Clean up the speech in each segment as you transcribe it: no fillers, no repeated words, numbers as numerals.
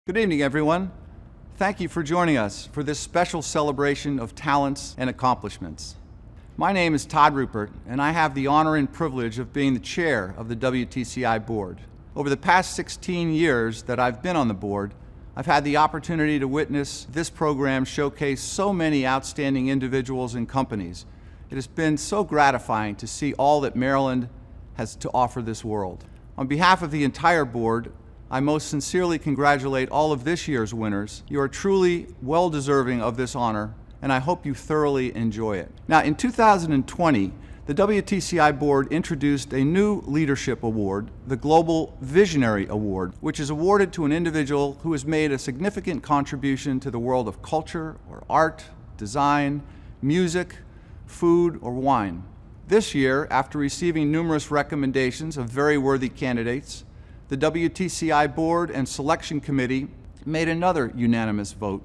Good evening, everyone. Thank you for joining us for this special celebration of talents and accomplishments. My name is Todd Rupert, and I have the honor and privilege of being the chair of the WTCI board. Over the past 16 years that I've been on the board, I've had the opportunity to witness this program showcase so many outstanding individuals and companies. It has been so gratifying to see all that Maryland has to offer this world. On behalf of the entire board, I most sincerely congratulate all of this year's winners. You are truly well-deserving of this honor, and I hope you thoroughly enjoy it. Now, in 2020, the WTCI board introduced a new leadership award, the Global Visionary Award, which is awarded to an individual who has made a significant contribution to the world of culture or art, design, music, food, or wine. This year, after receiving numerous recommendations of very worthy candidates, the WTCI Board and Selection Committee made another unanimous vote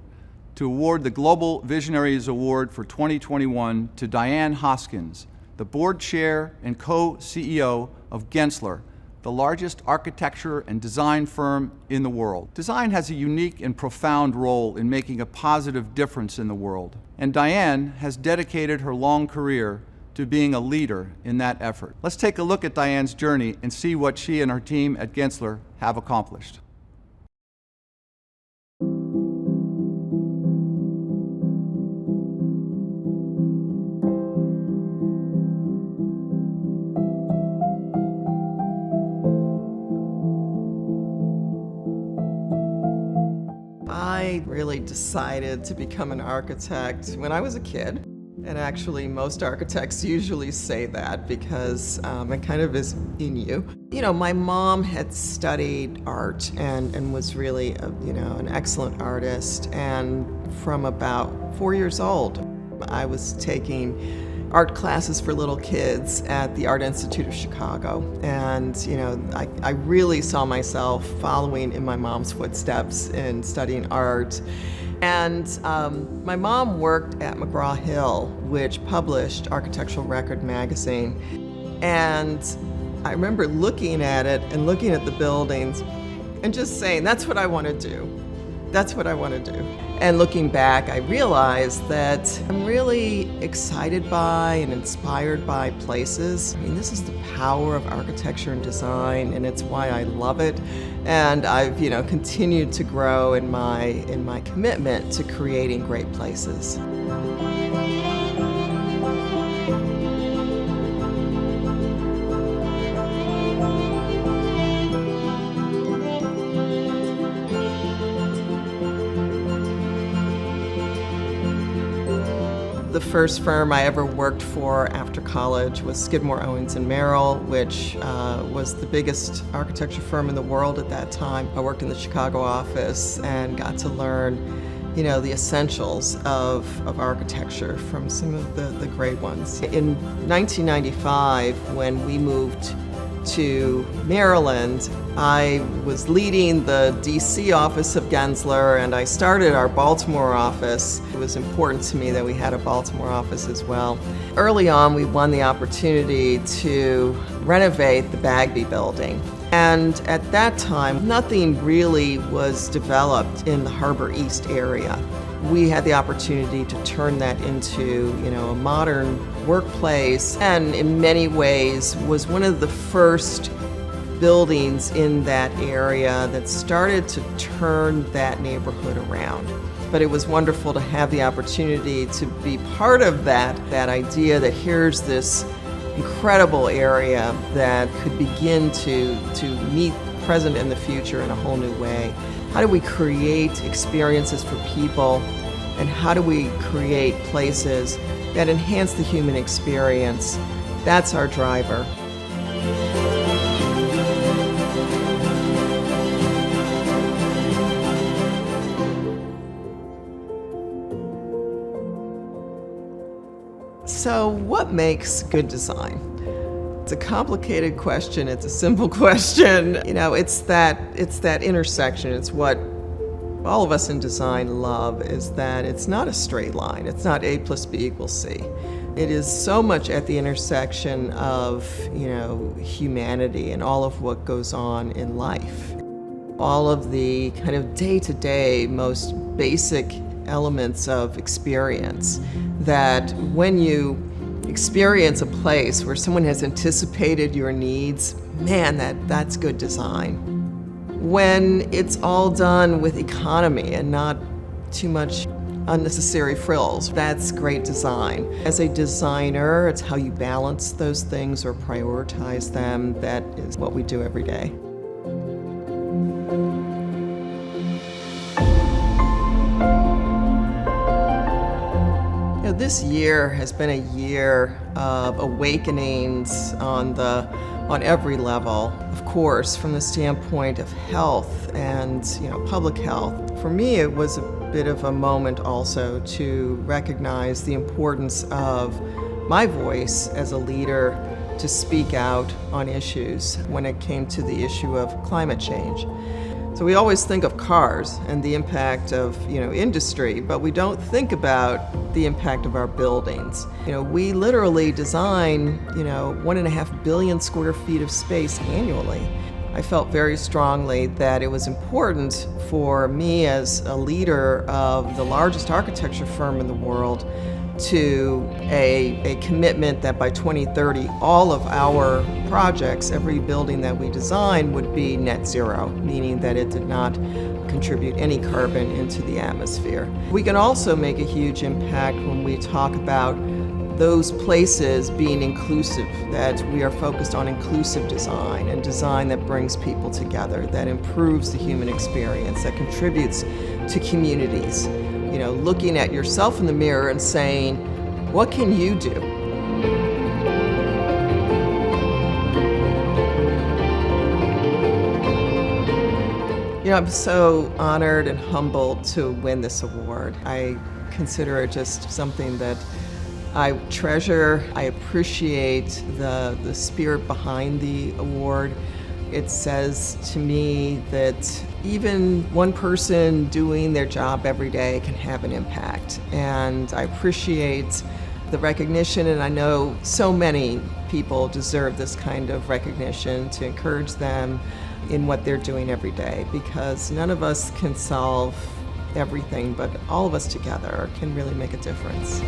to award the Global Visionaries Award for 2021 to Diane Hoskins, the board chair and co-CEO of Gensler, the largest architecture and design firm in the world. Design has a unique and profound role in making a positive difference in the world, and Diane has dedicated her long career to being a leader in that effort. Let's take a look at Diane's journey and see what she and her team at Gensler have accomplished. I really decided to become an architect when I was a kid. And actually, most architects usually say that because it kind of is in you. You know, my mom had studied art and was really, an excellent artist. And from about 4 years old, I was taking art classes for little kids at the Art Institute of Chicago. And, I really saw myself following in my mom's footsteps in studying art. And my mom worked at McGraw-Hill, which published Architectural Record magazine. And I remember looking at it and looking at the buildings and just saying, that's what I want to do. That's what I want to do. And looking back, I realized that I'm really excited by and inspired by places. I mean, this is the power of architecture and design, and it's why I love it. And I've, continued to grow in my commitment to creating great places. The first firm I ever worked for after college was Skidmore, Owings & Merrill, which was the biggest architecture firm in the world at that time. I worked in the Chicago office and got to learn, the essentials of architecture from some of the great ones. In 1995, when we moved to Maryland, I was leading the DC office of Gensler, and I started our Baltimore office. It was important to me that we had a Baltimore office as well. Early on, we won the opportunity to renovate the Bagby building. And at that time, nothing really was developed in the Harbor East area. We had the opportunity to turn that into, a modern workplace, and in many ways was one of the first buildings in that area that started to turn that neighborhood around. But it was wonderful to have the opportunity to be part of that idea that here's this incredible area that could begin to meet the present and the future in a whole new way. How do we create experiences for people, and how do we create places that enhance the human experience? That's our driver. So what makes good design? It's a complicated question. It's a simple question. It's that intersection. It's what all of us in design love, is that it's not a straight line. It's not A plus B equals C. It is so much at the intersection of, humanity and all of what goes on in life. all of the kind of day-to-day, most basic elements of experience, that when you experience a place where someone has anticipated your needs, man, that's good design. When it's all done with economy and not too much unnecessary frills, that's great design. As a designer, it's how you balance those things or prioritize them. That is what we do every day. This year has been a year of awakenings on every level. Of course, from the standpoint of health and public health. For me, it was a bit of a moment also to recognize the importance of my voice as a leader to speak out on issues when it came to the issue of climate change. So we always think of cars and the impact of industry, but we don't think about the impact of our buildings. We literally design 1.5 billion square feet of space annually. I felt very strongly that it was important for me as a leader of the largest architecture firm in the world to a commitment that by 2030, all of our projects, every building that we design, would be net zero, meaning that it did not contribute any carbon into the atmosphere. We can also make a huge impact when we talk about those places being inclusive, that we are focused on inclusive design and design that brings people together, that improves the human experience, that contributes to communities. Looking at yourself in the mirror and saying, what can you do? I'm so honored and humbled to win this award. I consider it just something that I treasure. I appreciate the spirit behind the award. It says to me that even one person doing their job every day can have an impact. And I appreciate the recognition, and I know so many people deserve this kind of recognition to encourage them in what they're doing every day, because none of us can solve everything, but all of us together can really make a difference.